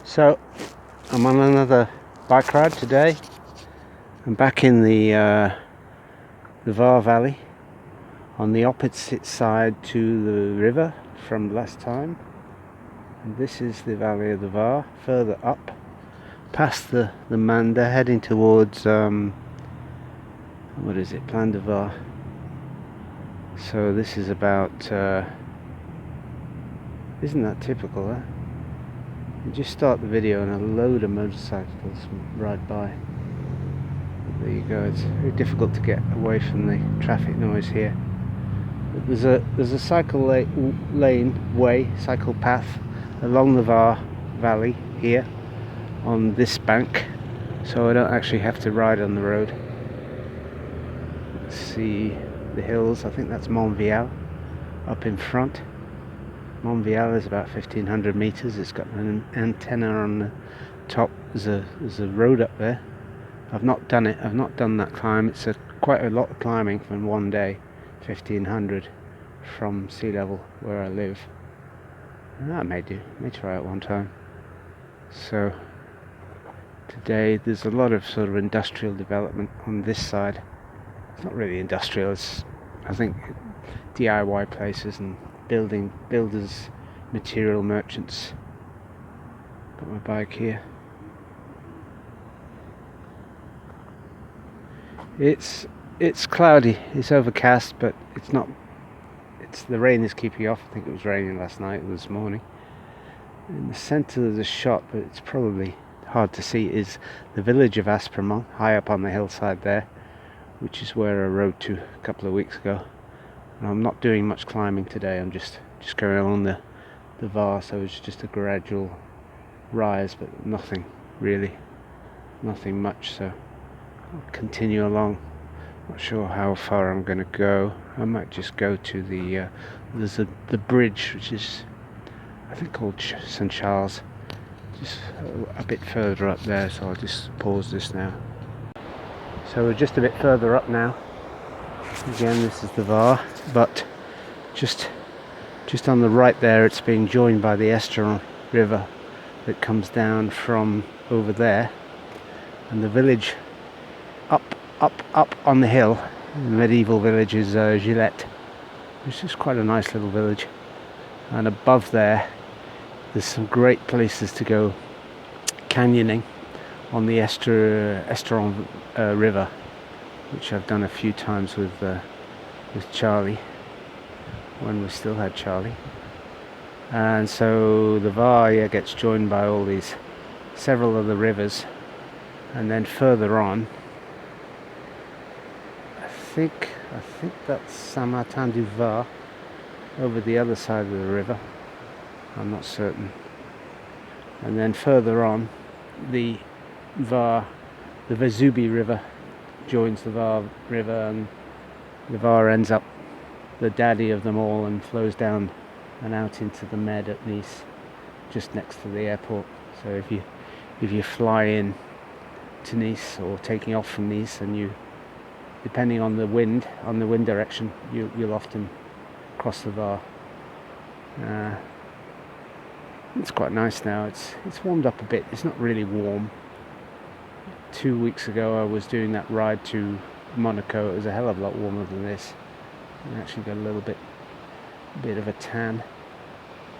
So I'm on another bike ride today. I'm back in the Var Valley on the opposite side to the river from last time. And this is the Valley of the Var, further up past the Manda, heading towards what is it, Plan de Var. So this is about isn't that typical, huh? You just start the video and a load of motorcycles ride by. There you go. It's very difficult to get away from the traffic noise here. There's a cycle cycle path along the Var Valley here on this bank, so I don't actually have to ride on the road. Let's see the hills. I think that's Mont Vial up in front. Mont Vial is about 1500 meters. It's got an antenna on the top. There's a road up there. I've not done it. I've not done that climb. It's quite a lot of climbing from one day, 1500 from sea level where I live. That may do. May try it one time. So today there's a lot of sort of industrial development on this side. It's not really industrial. It's, I think, DIY places and builders, material merchants. Got my bike here. It's cloudy, it's overcast, but it's not. It's the rain is keeping off. I think it was raining last night and this morning. In the centre of the shot, but it's probably hard to see, is the village of Aspremont, high up on the hillside there, which is where I rode to a couple of weeks ago. And I'm not doing much climbing today. I'm just going along the Var, so it's just a gradual rise, but nothing much. So I'll continue along. Not sure how far I'm going to go. I might just go to the there's the bridge, which is I think called St. Charles, just a bit further up there. So I'll just pause this now. So we're just a bit further up now. Again, this is the Var, but just on the right there, it's being joined by the Estron River that comes down from over there, and the village up on the hill, the medieval village, is Gillette, which is quite a nice little village. And above there's some great places to go canyoning on the Estron River, which I've done a few times with Charlie, when we still had Charlie. And so the Var gets joined by several of the rivers, and then further on, I think that's Saint-Martin-du-Var over the other side of the river. I'm not certain. And then further on, the Vesubie River joins the Var River, and the Var ends up the daddy of them all and flows down and out into the Med at Nice, just next to the airport. So if you fly in to Nice or taking off from Nice, and you, depending on the wind direction, you'll often cross the Var. It's quite nice now. It's warmed up a bit. It's not really warm. 2 weeks ago I was doing that ride to Monaco. It was a hell of a lot warmer than this. I actually got a little bit of a tan.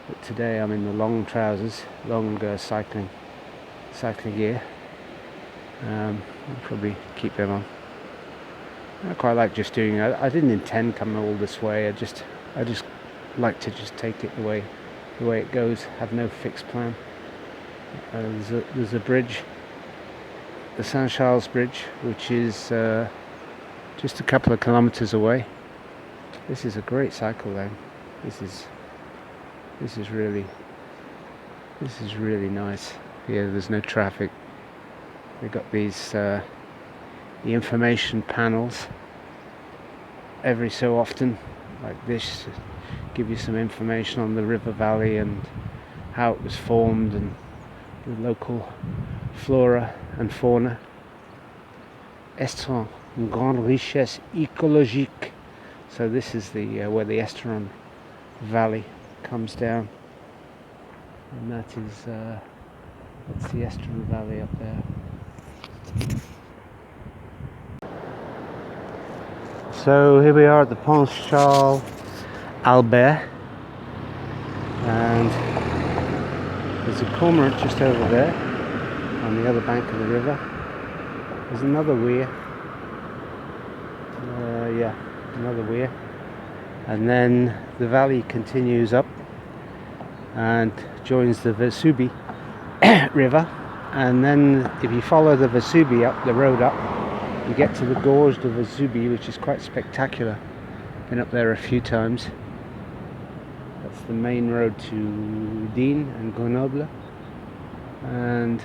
But today I'm in the long trousers, long cycling gear. I'll probably keep them on. I quite like just doing it. I didn't intend coming all this way. I just like to just take it the way it goes. Have no fixed plan. There's a bridge, the Saint Charles Bridge, which is just a couple of kilometers away. This is a great cycle lane. This is really nice. Yeah, there's no traffic. They've got these the information panels every so often, like this, to give you some information on the river valley and how it was formed and the local flora and fauna. Estron, une grande richesse écologique. So this is the where the Estron Valley comes down, and that is That's the Estuary Valley up there. So here we are at the Pont Charles Albert, and there's a cormorant just over there on the other bank of the river. There's another weir, another weir, and then the valley continues up and joins the Vesubi river, and then if you follow the Vesubi up, the road up, you get to the gorge de Vesubi, which is quite spectacular. Been up there a few times. That's the main road to Digne and Grenoble, and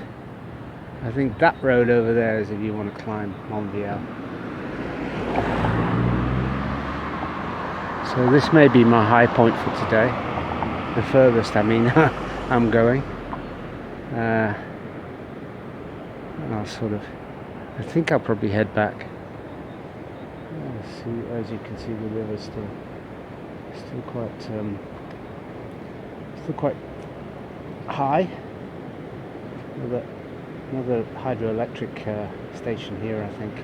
I think that road over there is if you want to climb Montvial. So this may be my high point for today, the furthest I'm going. I think I'll probably head back. See, as you can see, the river's still quite high. Another hydroelectric station here, I think.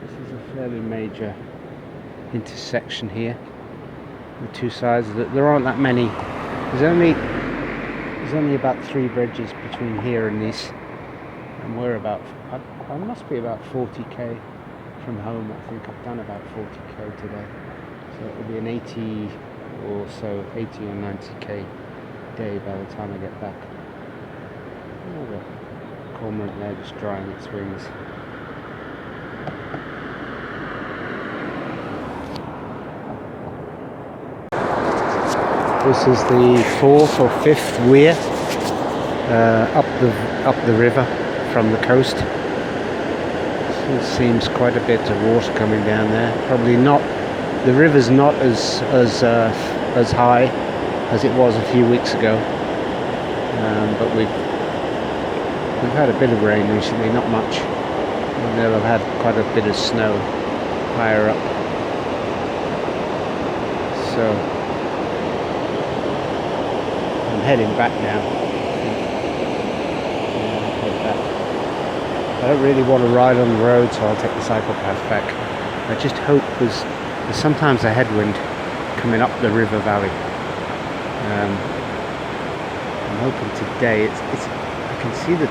This is a fairly major intersection here. The two sides. There aren't that many. There's only about 3 bridges between here and Nice, and we're about. I must be about 40k from home. I think I've done about 40k today, so it'll be an 80 or 90k day by the time I get back. Oh, the cormorant there just drying its wings. This is the 4th or 5th weir up the river from the coast. It seems quite a bit of water coming down there. Probably not. The river's not as high as it was a few weeks ago, but we've had a bit of rain recently, not much. And they'll have had quite a bit of snow higher up. So I'm heading back now. I don't really want to ride on the road, so I'll take the cycle path back. I just hope there's sometimes a headwind coming up the river valley. I'm hoping today I can see the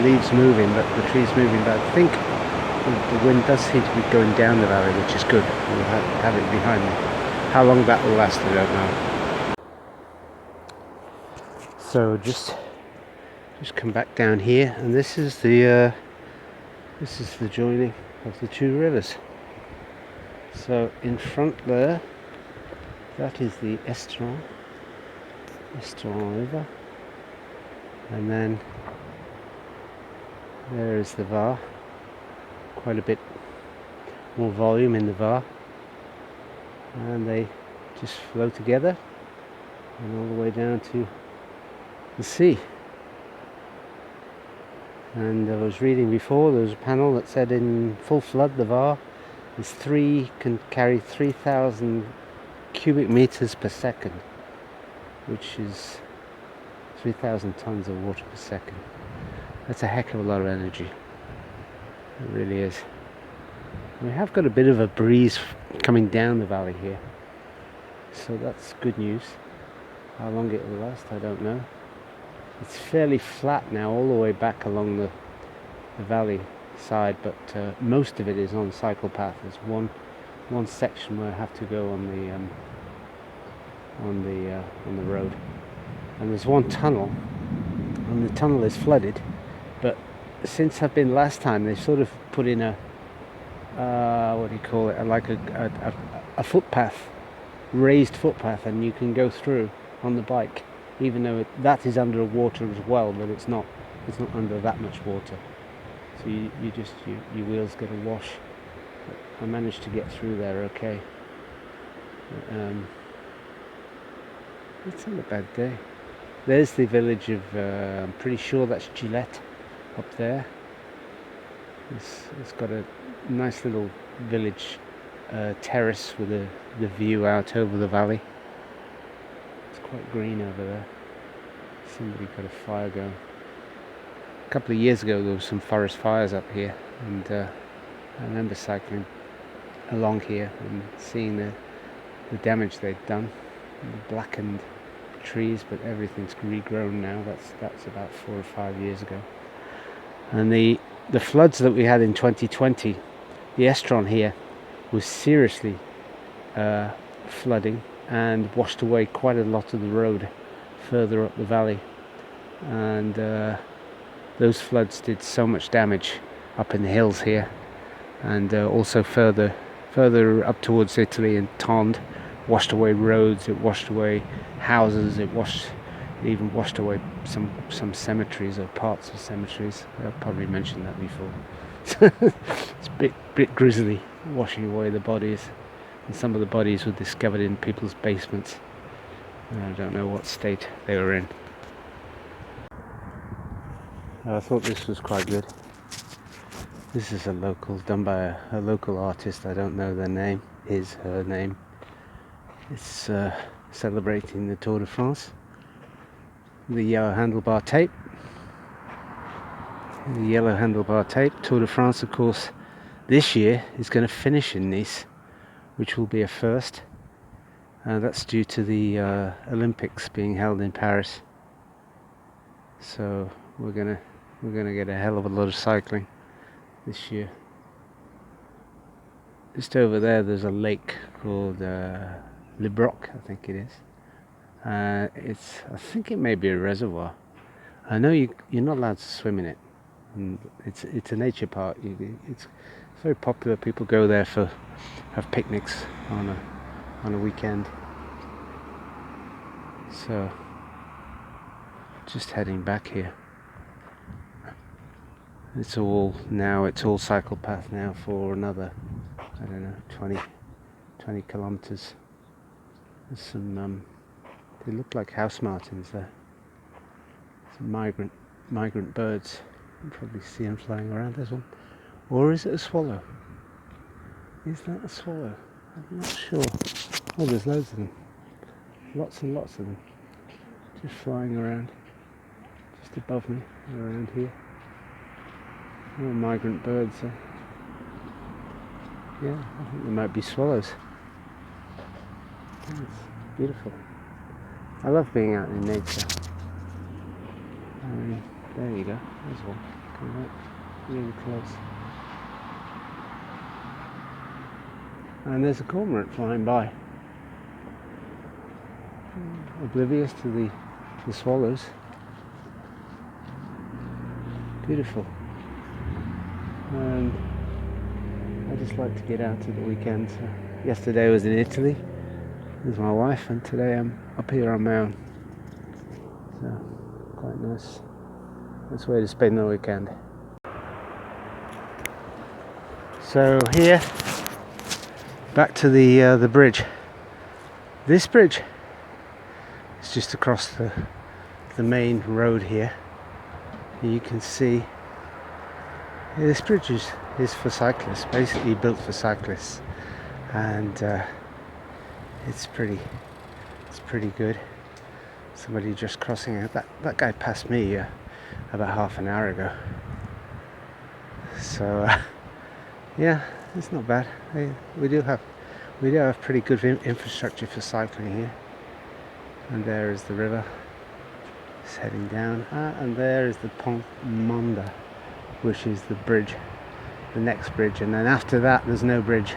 leaves moving, but the trees moving, but I think the wind does seem to be going down the valley, which is good. We'll have it behind me. How long that will last, I don't know. So just come back down here, and this is the joining of the two rivers. So in front there, that is the Estron River, and then there is the Var. Quite a bit more volume in the Var, and they just flow together and all the way down to the sea. And I was reading before, there was a panel that said in full flood the Var can carry 3,000 cubic meters per second, which is 3,000 tons of water per second. That's a heck of a lot of energy. It really is. We have got a bit of a breeze coming down the valley here, so that's good news. How long it will last, I don't know. It's fairly flat now all the way back along the valley side, but most of it is on cycle path. There's one section where I have to go on the road, and there's one tunnel, and the tunnel is flooded. But since I've been last time, they've sort of put in a what do you call it? Like a footpath, raised footpath, and you can go through on the bike, even though that is under water as well, but it's not under that much water. So your wheels get a wash. But I managed to get through there okay. It's not a bad day. There's the village of, I'm pretty sure that's Gillette up there. It's got a nice little village terrace with the view out over the valley. It's quite green over there. Somebody got a fire going. A couple of years ago there were some forest fires up here, and I remember cycling along here and seeing the damage they'd done, the blackened trees, but everything's regrown now. That's about 4 or 5 years ago. And the floods that we had in 2020, the Estron here was seriously flooding and washed away quite a lot of the road further up the valley, and those floods did so much damage up in the hills here, and also further up towards Italy and Tond. Washed away roads, it washed away houses, it even washed away some cemeteries or parts of cemeteries. I've probably mentioned that before. It's a bit grisly, washing away the bodies, and some of the bodies were discovered in people's basements. I don't know what state they were in. I thought this was quite good. This is done by a local artist. I don't know their name, her name. It's celebrating the Tour de France. The yellow handlebar tape. Tour de France, of course, this year is going to finish in Nice, which will be a first. That's due to the Olympics being held in Paris. So we're gonna get a hell of a lot of cycling this year. Just over there's a lake called Le Broc, I think it is. I think it may be a reservoir. I know you're not allowed to swim in it. And it's a nature park. It's very popular. People go there have picnics on a weekend. So just heading back here. It's all cycle path now for another, I don't know, 20 kilometers. There's some they look like house martins there. Some migrant birds. You can probably see them flying around. There's one. Or is it a swallow? Is that a swallow? I'm not sure. Oh, there's loads of them. Lots and lots of them. Just flying around. Just above me, around here. Oh, migrant birds. Yeah, I think there might be swallows. It's beautiful. I love being out in nature. There you go. There's one. Coming up really close. And there's a cormorant flying by. Oblivious to the swallows. Beautiful. And I just like to get out at the weekend. So yesterday I was in Italy with my wife, and today I'm up here on my own. So quite nice. Nice way to spend the weekend. So here, back to the bridge. This bridge is just across the main road here. You can see this bridge is for cyclists, basically built for cyclists, and it's pretty good. Somebody just crossing out. That guy passed me about half an hour ago. So yeah, it's not bad. We do have pretty good infrastructure for cycling here. And there is the river. It's heading down. And there is the Pont Monda, which is the bridge, the next bridge. And then after that, there's no bridge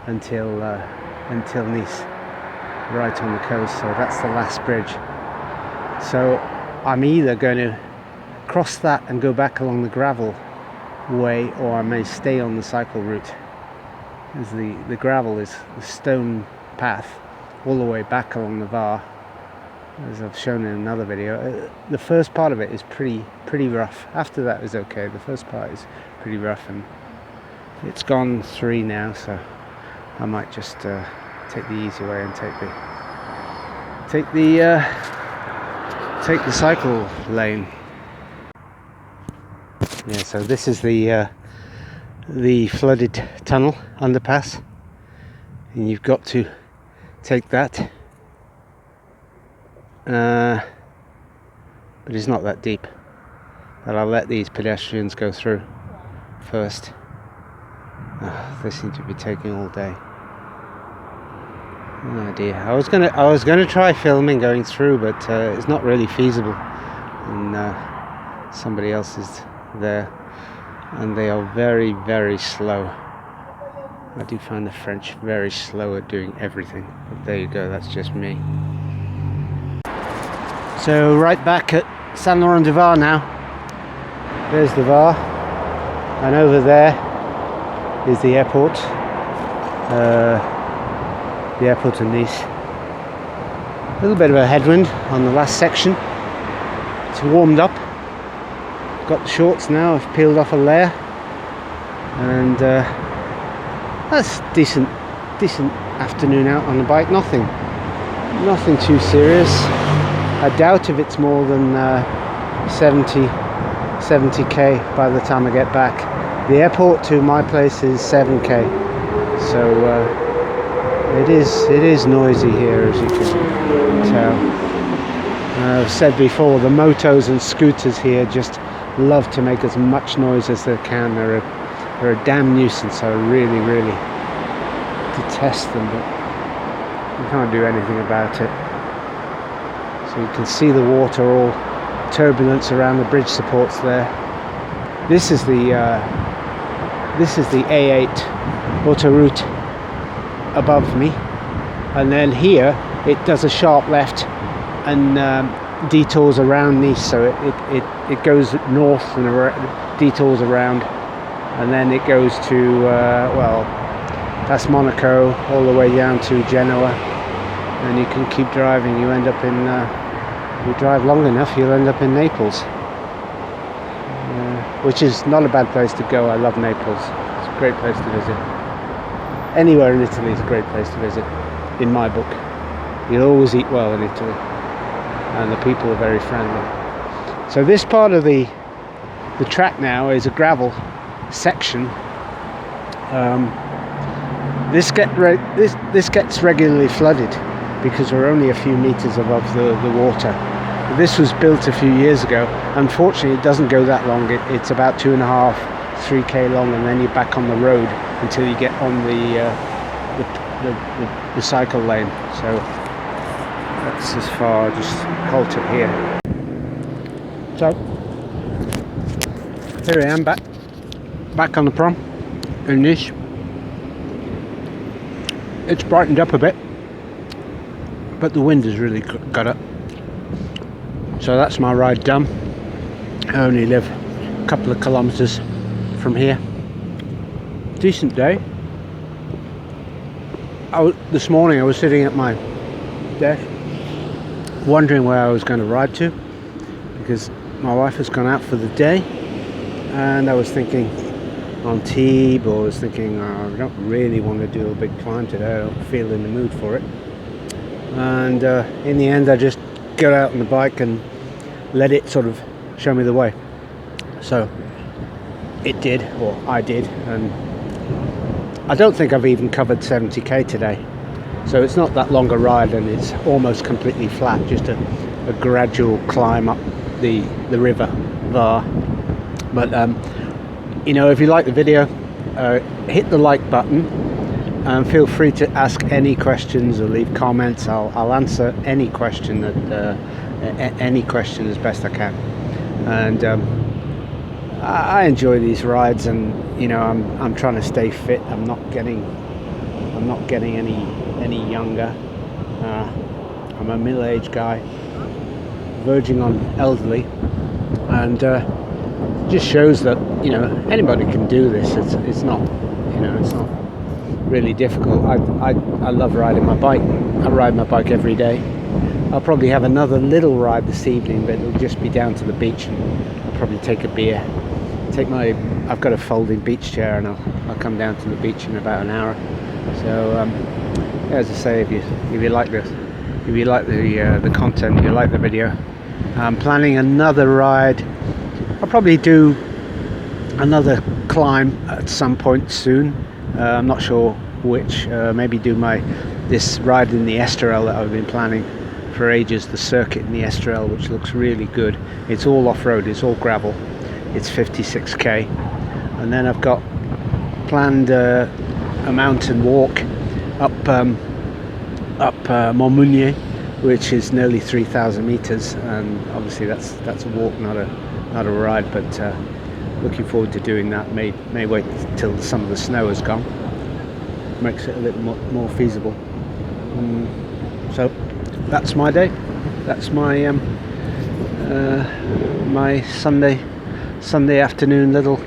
until Nice, right on the coast. So that's the last bridge. So I'm either going to cross that and go back along the gravel way, or I may stay on the cycle route, as the gravel is the stone path all the way back along the Var, as I've shown in another video. The first part of it is pretty rough. After that is okay. The first part is pretty rough, and it's gone 3 now, so I might just take the easy way and take the cycle lane. Yeah, so this is the flooded tunnel underpass, and you've got to take that. but it's not that deep. And I'll let these pedestrians go through first. They seem to be taking all day. Oh dear. I was gonna try filming going through, but it's not really feasible. And somebody else is there, and they are very, very slow. I do find the French very slow at doing everything. But there you go. That's just me. So right back at Saint Laurent du Var now. There's the Var, and over there is the airport. The airport of Nice. A little bit of a headwind on the last section. It's warmed up. Got the shorts now. I've peeled off a layer, and that's decent afternoon out on the bike. Nothing too serious. I doubt if it's more than 70k by the time I get back. The airport to my place is 7k, so it is noisy here, as you can tell. I've said before, the motos and scooters here just love to make as much noise as they can. They're a damn nuisance. I really, really detest them, but you can't do anything about it. So you can see the water, all turbulence around the bridge supports there. This is the A8 autoroute above me, and then here it does a sharp left and detours around Nice, so it goes north and detours around, and then it goes to that's Monaco all the way down to Genoa, and you can keep driving. You end up in if you drive long enough, you'll end up in Naples, which is not a bad place to go. I love Naples. It's a great place to visit. Anywhere in Italy is a great place to visit, in my book. You'll always eat well in Italy, and the people are very friendly. So this part of the track now is a gravel section. This gets regularly flooded because we're only a few meters above the water. This was built a few years ago. Unfortunately, it doesn't go that long. It's about 2.5, 3k long, and then you're back on the road until you get on the cycle lane. So that's as far. Just halt it here. So here I am, back on the prom in Nice. It's brightened up a bit, but the wind has really got up. So that's my ride done. I only live a couple of kilometers from here. Decent day. This morning I was sitting at my desk wondering where I was going to ride to, because my wife has gone out for the day, and I was thinking Antibes, or I was thinking I don't really want to do a big climb today. I don't feel in the mood for it. And in the end I just got out on the bike and let it sort of show me the way. So it did, or I did, and I don't think I've even covered 70k today. So it's not that long a ride, and it's almost completely flat, just a gradual climb up the river Var. But you know, if you like the video, hit the like button, and feel free to ask any questions or leave comments. I'll answer any question any question as best I can. And I enjoy these rides, and you know, I'm trying to stay fit. I'm not getting any younger. I'm a middle-aged guy, verging on elderly, and just shows that, you know, anybody can do this. It's not, you know, it's not really difficult. I love riding my bike. I ride my bike every day. I'll probably have another little ride this evening, but it'll just be down to the beach, and I'll probably take a beer. I've got a folding beach chair, and I'll come down to the beach in about an hour. So as I say, if you like the content, you like the video, I'm planning another ride. I'll probably do another climb at some point soon. I'm not sure which. Maybe do this ride in the Esterel that I've been planning for ages the circuit in the Estrel, which looks really good. It's all off-road, it's all gravel. It's 56k, and then I've got planned a mountain walk up Montmagny, which is nearly 3,000 meters, and obviously that's a walk, not a ride, but looking forward to doing that. May wait till some of the snow has gone, makes it a little more feasible. So that's my day. That's my my Sunday afternoon little